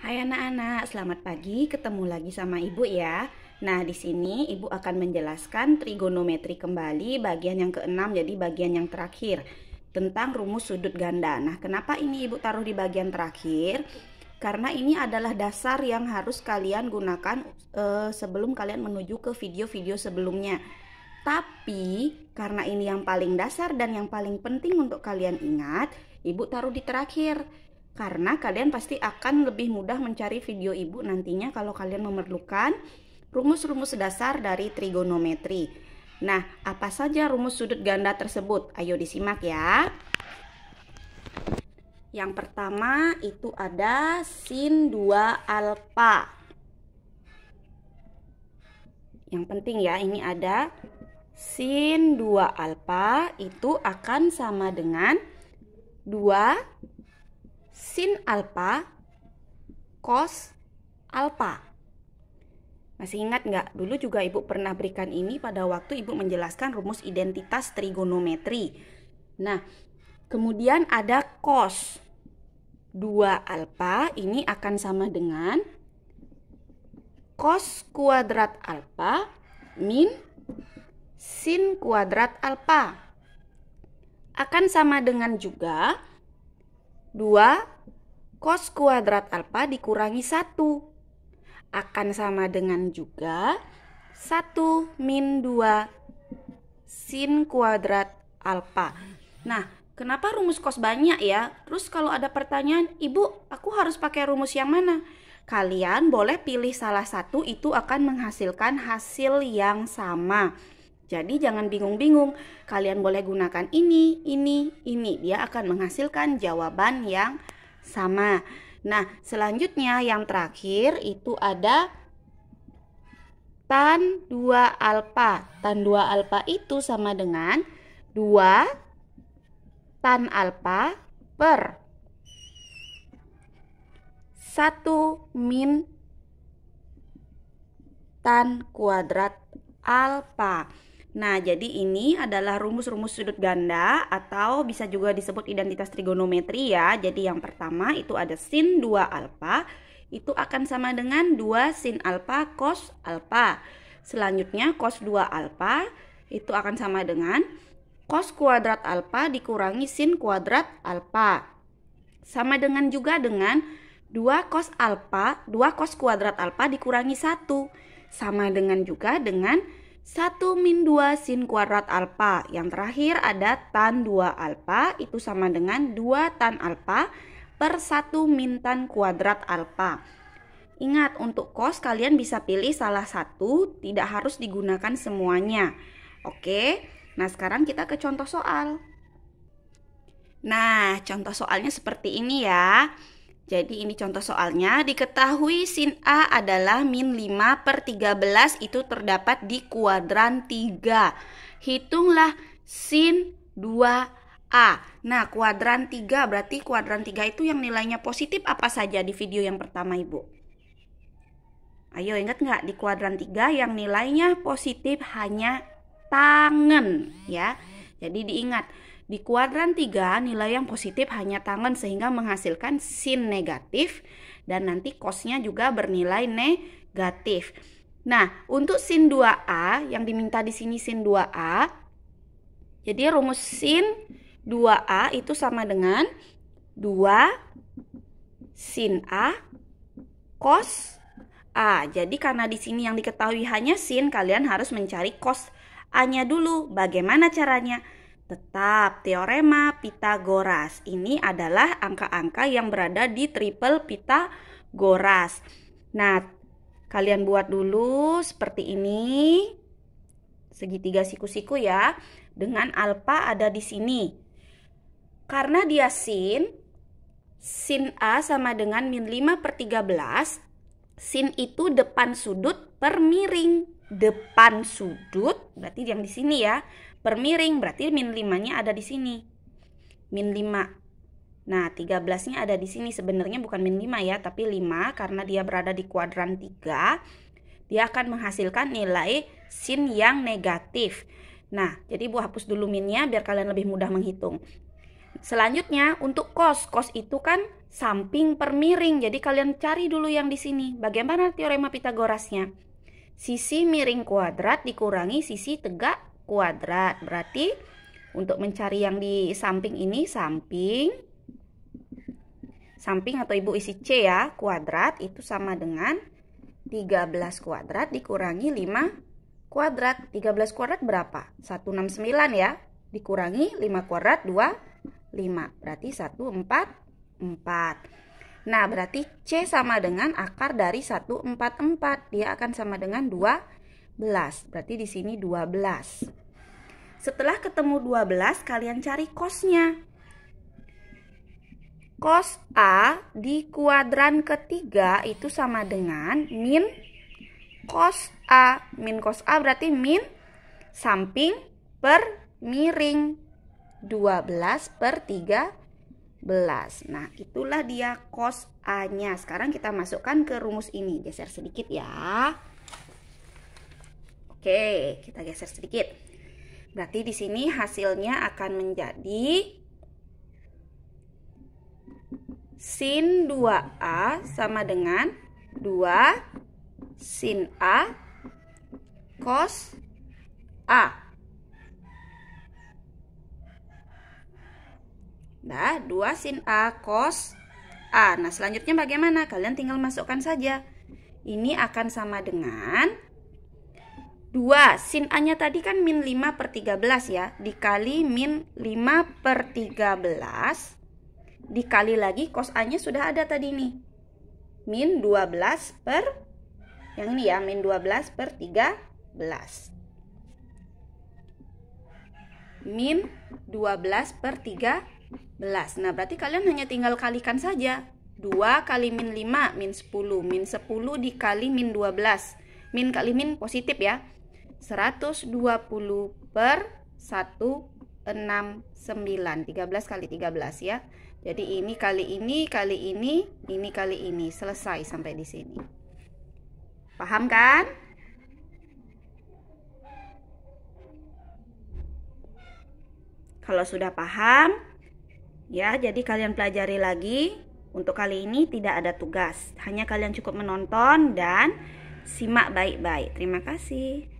Hai anak-anak, selamat pagi. Ketemu lagi sama Ibu ya. Nah, di sini Ibu akan menjelaskan trigonometri kembali bagian yang keenam, jadi bagian yang terakhir tentang rumus sudut ganda. Nah, kenapa ini Ibu taruh di bagian terakhir? Karena ini adalah dasar yang harus kalian gunakan sebelum kalian menuju ke video-video sebelumnya. Tapi karena ini yang paling dasar dan yang paling penting untuk kalian ingat, Ibu taruh di terakhir. Karena kalian pasti akan lebih mudah mencari video Ibu nantinya kalau kalian memerlukan rumus-rumus dasar dari trigonometri. Nah, apa saja rumus sudut ganda tersebut? Ayo disimak ya. Yang pertama itu ada sin 2 alfa. Yang penting ya, ini ada sin 2 alfa itu akan sama dengan 2 sin alfa cos alfa. Masih ingat nggak? Dulu juga Ibu pernah berikan ini pada waktu Ibu menjelaskan rumus identitas trigonometri. Nah, kemudian ada cos 2 alfa ini akan sama dengan cos kuadrat alfa min sin kuadrat alfa. Akan sama dengan juga 2 cos kuadrat alfa dikurangi 1. Akan sama dengan juga 1 min 2 sin kuadrat alfa. Nah, kenapa rumus cos banyak ya? Terus kalau ada pertanyaan, Ibu, aku harus pakai rumus yang mana? Kalian boleh pilih salah satu, itu akan menghasilkan hasil yang sama. Jadi jangan bingung-bingung, kalian boleh gunakan ini. Dia akan menghasilkan jawaban yang sama. Nah, selanjutnya yang terakhir itu ada tan 2 alfa. Tan 2 alfa itu sama dengan 2 tan alfa per 1 min tan kuadrat alfa. Nah, jadi ini adalah rumus-rumus sudut ganda atau bisa juga disebut identitas trigonometri ya. Jadi yang pertama itu ada sin 2 alfa, itu akan sama dengan 2 sin alfa cos alfa. Selanjutnya cos 2 alfa itu akan sama dengan cos kuadrat alfa dikurangi sin kuadrat alfa. Sama dengan juga dengan 2 cos alfa, 2 cos kuadrat alfa dikurangi 1. Sama dengan juga dengan 1 min 2 sin kuadrat alfa. Yang terakhir ada tan 2 alfa itu sama dengan 2 tan alfa per 1 min tan kuadrat alfa. Ingat, untuk cos kalian bisa pilih salah satu, tidak harus digunakan semuanya. Oke, nah sekarang kita ke contoh soal. Nah, contoh soalnya seperti ini ya. Jadi ini contoh soalnya, diketahui sin A adalah min 5/13 itu terdapat di kuadran 3. Hitunglah sin 2A. Nah, kuadran 3 berarti kuadran 3 itu yang nilainya positif apa saja di video yang pertama Ibu? Ayo ingat nggak, di kuadran 3 yang nilainya positif hanya tangen ya. Jadi diingat, di kuadran 3 nilai yang positif hanya tangen sehingga menghasilkan sin negatif dan nanti cosnya juga bernilai negatif. Nah, untuk sin 2A yang diminta di sini sin 2A. Jadi rumus sin 2A itu sama dengan 2 sin A cos A. Jadi karena di sini yang diketahui hanya sin, kalian harus mencari cos A-nya dulu. Bagaimana caranya? Tetap teorema Pitagoras. Ini adalah angka-angka yang berada di triple Pitagoras. Nah, kalian buat dulu seperti ini. Segitiga siku-siku ya. Dengan alfa ada di sini. Karena dia sin A sama dengan min 5/13. Sin itu depan sudut per miring. Depan sudut berarti yang di sini ya. Per miring berarti min 5-nya ada di sini. Min 5. Nah, 13-nya ada di sini. Sebenarnya bukan min 5 ya, tapi 5 karena dia berada di kuadran 3. Dia akan menghasilkan nilai sin yang negatif. Nah, jadi Bu hapus dulu minnya biar kalian lebih mudah menghitung. Selanjutnya untuk cos. Cos itu kan samping per miring. Jadi kalian cari dulu yang di sini. Bagaimana teorema Pitagorasnya? Sisi miring kuadrat dikurangi sisi tegak kuadrat. Berarti untuk mencari yang di samping ini, samping atau ibu isi C ya, kuadrat itu sama dengan 13 kuadrat dikurangi 5 kuadrat. 13 kuadrat berapa? 169 ya. Dikurangi 5 kuadrat 25. Berarti 144. Nah, berarti C sama dengan akar dari 144. Dia akan sama dengan 12. Berarti di sini 12. Setelah ketemu 12, kalian cari cosnya. Cos A di kuadran ketiga itu sama dengan min cos A. Min cos A berarti min samping per miring. 12 per 13. Nah, itulah dia cos A-nya. Sekarang kita masukkan ke rumus ini. Geser sedikit ya. Oke, kita geser sedikit. Berarti di sini hasilnya akan menjadi sin 2A sama dengan 2 sin A cos A. Nah, 2 sin A cos A. Nah, selanjutnya bagaimana? Kalian tinggal masukkan saja. Ini akan sama dengan 2. Sin A-nya tadi kan min 5 per 13 ya. Dikali min 5 per 13. Dikali lagi cos A-nya sudah ada tadi nih. Min 12 per, yang ini ya, min 12 per 13. Min 12 per 13. Nah, berarti kalian hanya tinggal kalikan saja. 2 kali min 5, min 10. Min 10 dikali min 12. Min kali min positif ya. 120 per 169. 13 kali 13 ya. Jadi ini kali ini, kali ini kali ini. Selesai sampai di sini. Paham kan? Kalau sudah paham, ya, jadi kalian pelajari lagi. Untuk kali ini tidak ada tugas. Hanya kalian cukup menonton dan simak baik-baik. Terima kasih.